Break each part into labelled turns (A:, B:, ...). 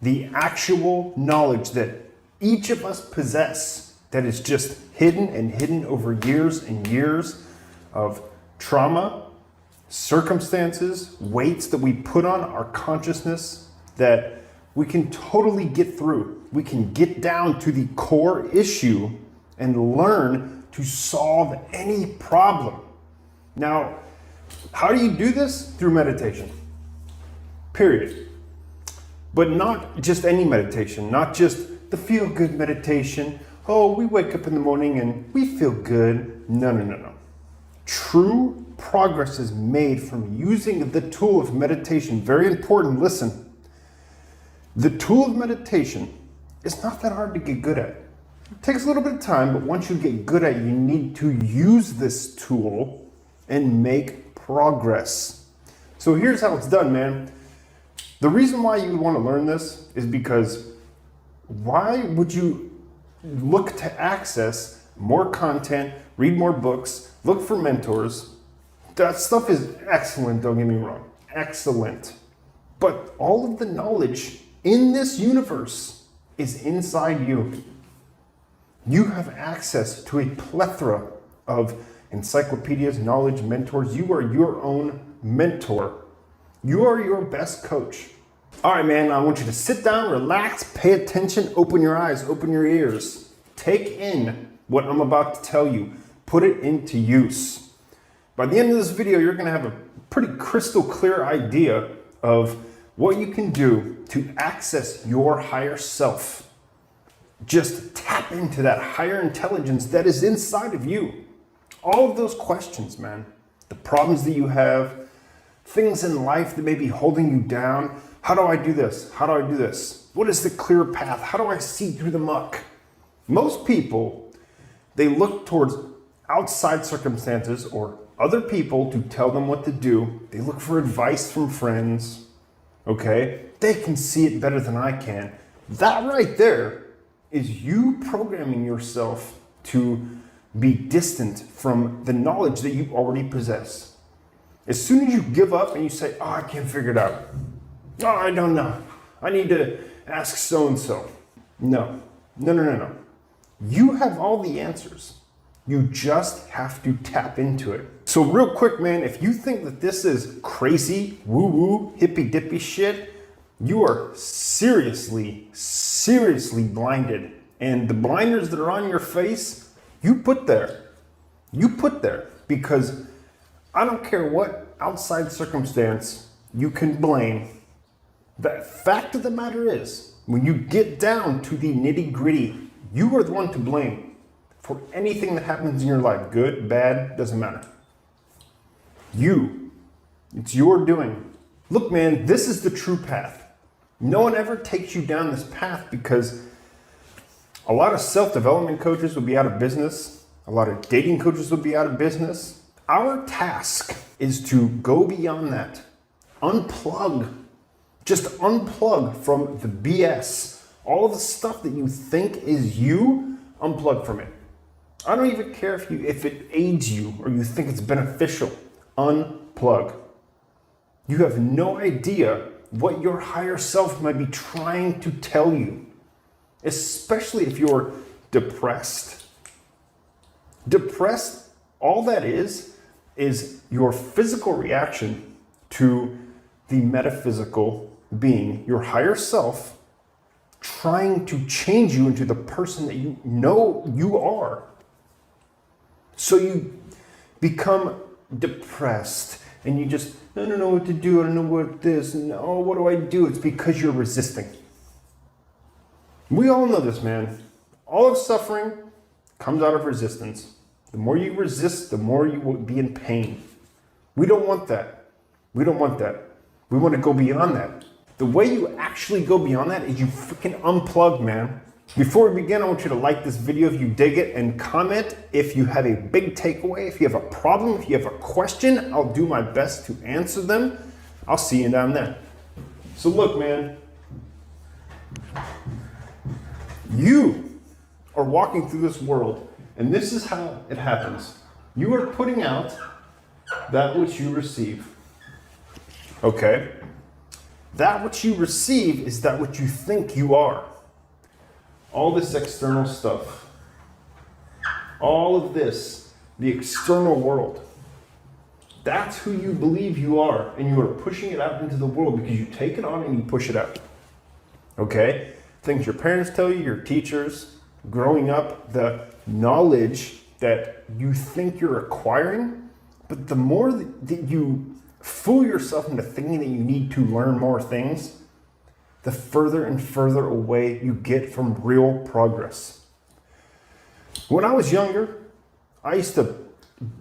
A: the actual knowledge that each of us possess that is just hidden and hidden over years and years of trauma, circumstances, weights that we put on our consciousness that we can totally get through. We can get down to the core issue and learn to solve any problem. Now, how do you do this? Through meditation. Period. But not just any meditation, not just the feel-good meditation. Oh, we wake up in the morning and we feel good. No. True progress is made from using the tool of meditation. Very important, listen. The tool of meditation is not that hard to get good at. It takes a little bit of time, but once you get good at it, you need to use this tool and make progress. So here's how it's done, man. The reason why you would want to learn this is because why would you look to access more content, read more books, look for mentors? That stuff is excellent, don't get me wrong. Excellent. But all of the knowledge in this universe is inside you. You have access to a plethora of encyclopedias, knowledge, mentors. You are your own mentor. You are your best coach. All right, man, I want you to sit down, relax, pay attention, open your eyes, open your ears. Take in what I'm about to tell you. Put it into use. By the end of this video, you're gonna have a pretty crystal clear idea of what you can do to access your higher self. Just tap into that higher intelligence that is inside of you. All of those questions, man, the problems that you have, things in life that may be holding you down. How do I do this? How do I do this? What is the clear path? How do I see through the muck? Most people, they look towards outside circumstances or other people to tell them what to do. They look for advice from friends, okay? They can see it better than I can. That right there is you programming yourself to be distant from the knowledge that you already possess. As soon as you give up and you say, oh, I can't figure it out. Oh, I don't know. I need to ask so-and-so. No. You have all the answers. You just have to tap into it. So real quick, man, if you think that this is crazy, woo-woo, hippy-dippy shit, you are seriously blinded. And the blinders that are on your face, you put there. Because I don't care what outside circumstance you can blame. The fact of the matter is, when you get down to the nitty-gritty, you are the one to blame for anything that happens in your life. Good, bad, doesn't matter. It's your doing. Look, man, this is the true path. No one ever takes you down this path because a lot of self-development coaches would be out of business. A lot of dating coaches would be out of business. Our task is to go beyond that. Just unplug from the BS. All of the stuff that you think is you, unplug from it. I don't even care if it aids you or you think it's beneficial. Unplug. You have no idea what your higher self might be trying to tell you, especially if you're depressed. Depressed, all that is your physical reaction to the metaphysical being, your higher self, trying to change you into the person that you know you are. So you become depressed and you just, I don't know what to do, I don't know what this, no, what do I do? It's because you're resisting. We all know this, man. All of suffering comes out of resistance. The more you resist, the more you will be in pain. We don't want that. We want to go beyond that. The way you actually go beyond that is you freaking unplug, man. Before we begin, I want you to like this video if you dig it and comment if you have a big takeaway, if you have a problem, if you have a question. I'll do my best to answer them. I'll see you down there. So look, man, you are walking through this world, and this is how it happens. You are putting out that which you receive. Okay? That which you receive is that which you think you are. All this external stuff, all of this, the external world, that's who you believe you are, and you are pushing it out into the world because you take it on and you push it out. Okay? Things your parents tell you, your teachers, growing up, the knowledge that you think you're acquiring, but the more that you fool yourself into thinking that you need to learn more things, the further and further away you get from real progress. When I was younger, I used to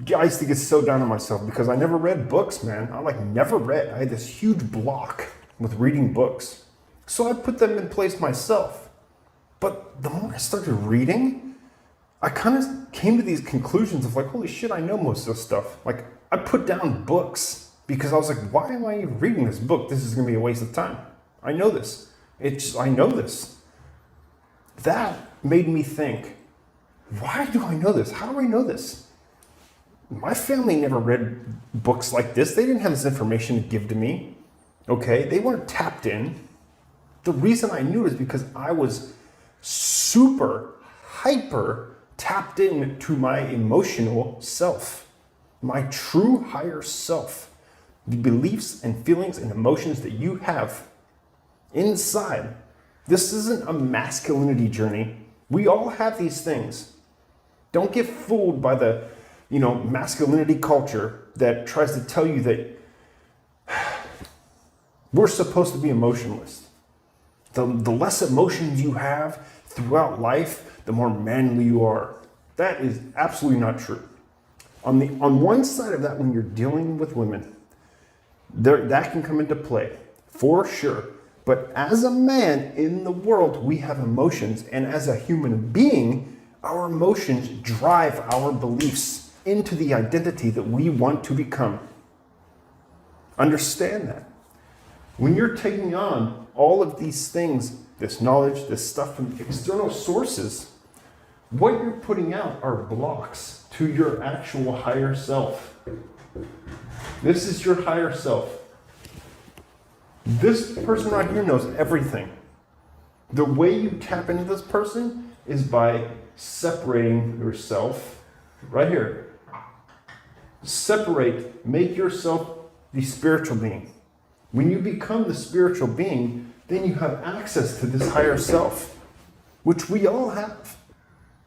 A: get so down on myself because I never read books, man. I never read. I had this huge block with reading books. So I put them in place myself. But the more I started reading, I kind of came to these conclusions of holy shit, I know most of this stuff. I put down books because I was why am I reading this book? This is going to be a waste of time. I know this. I know this. That made me think, why do I know this? How do I know this? My family never read books like this. They didn't have this information to give to me. Okay? They weren't tapped in. The reason I knew is because I was super, hyper tapped into my emotional self, my true higher self, the beliefs and feelings and emotions that you have inside. This isn't a masculinity journey. We all have these things. Don't get fooled by the masculinity culture that tries to tell you that we're supposed to be emotionless. The less emotions you have throughout life, the more manly you are. That is absolutely not true. On one side of that, when you're dealing with women, that can come into play, for sure. But as a man in the world, we have emotions. And as a human being, our emotions drive our beliefs into the identity that we want to become. Understand that. When you're taking on all of these things, this knowledge, this stuff from external sources, what you're putting out are blocks to your actual higher self. This is your higher self. This person right here knows everything. The way you tap into this person is by separating yourself right here. Separate, make yourself the spiritual being. When you become the spiritual being, then you have access to this higher self, which we all have.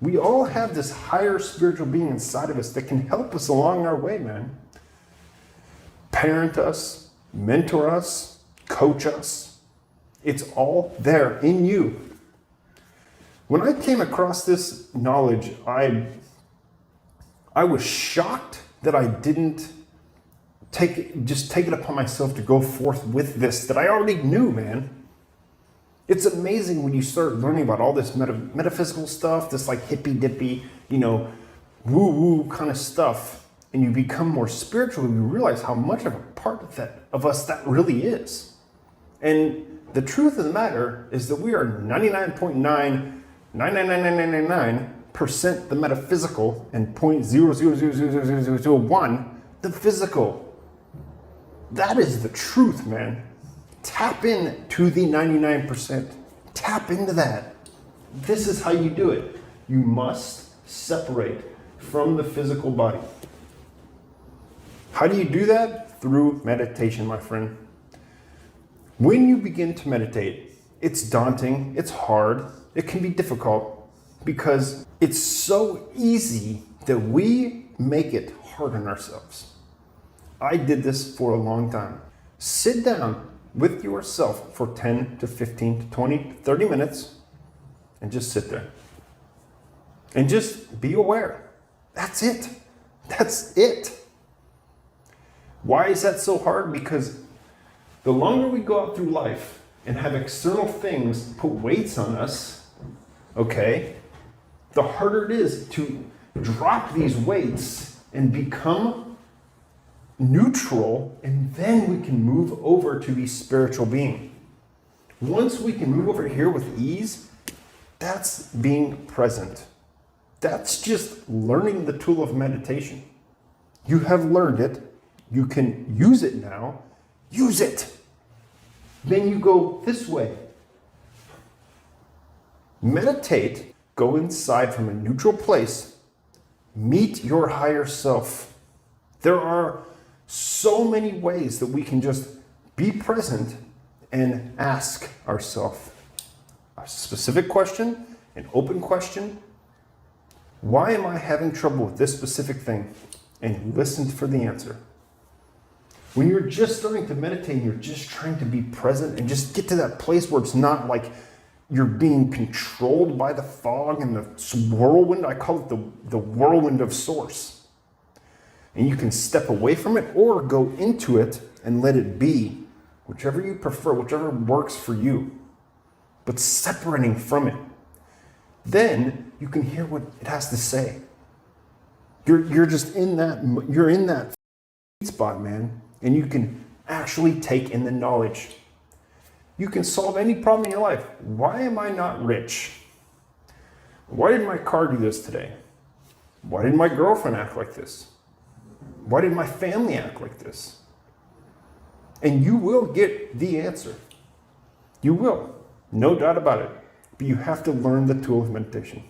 A: We all have this higher spiritual being inside of us that can help us along our way, man. Parent us, mentor us, coach us. It's all there in you. When I came across this knowledge, I was shocked that I didn't take it upon myself to go forth with this that I already knew, man. It's amazing when you start learning about all this metaphysical stuff, this hippy-dippy, woo-woo kind of stuff, and you become more spiritual, you realize how much of a part of us that really is. And the truth of the matter is that we are 99.9999999% the metaphysical and 0.0000001 the physical. That is the truth, man. Tap in to the 99%. Tap into that. This is how you do it. You must separate from the physical body. How do you do that? Through meditation, my friend. When you begin to meditate, it's daunting, it's hard, it can be difficult because it's so easy that we make it hard on ourselves. I did this for a long time. Sit down with yourself for 10 to 15 to 20 to 30 minutes and just sit there. And just be aware. That's it. That's it. Why is that so hard? Because the longer we go out through life and have external things put weights on us, okay, the harder it is to drop these weights and become neutral, and then we can move over to the spiritual being. Once we can move over here with ease, that's being present. That's just learning the tool of meditation. You have learned it. You can use it now. Use it. Then you go this way. Meditate, go inside from a neutral place, meet your higher self. There are so many ways that we can just be present and ask ourselves a specific question, an open question. Why am I having trouble with this specific thing? And listen for the answer. When you're just starting to meditate and you're just trying to be present and just get to that place where it's not like you're being controlled by the fog and the whirlwind, I call it the whirlwind of source. And you can step away from it or go into it and let it be, whichever you prefer, whichever works for you, but separating from it. Then you can hear what it has to say. You're just in that spot, man, and you can actually take in the knowledge. You can solve any problem in your life. Why am I not rich? Why did my car do this today? Why did my girlfriend act like this? Why did my family act like this? And you will get the answer. You will. No doubt about it. But you have to learn the tool of meditation.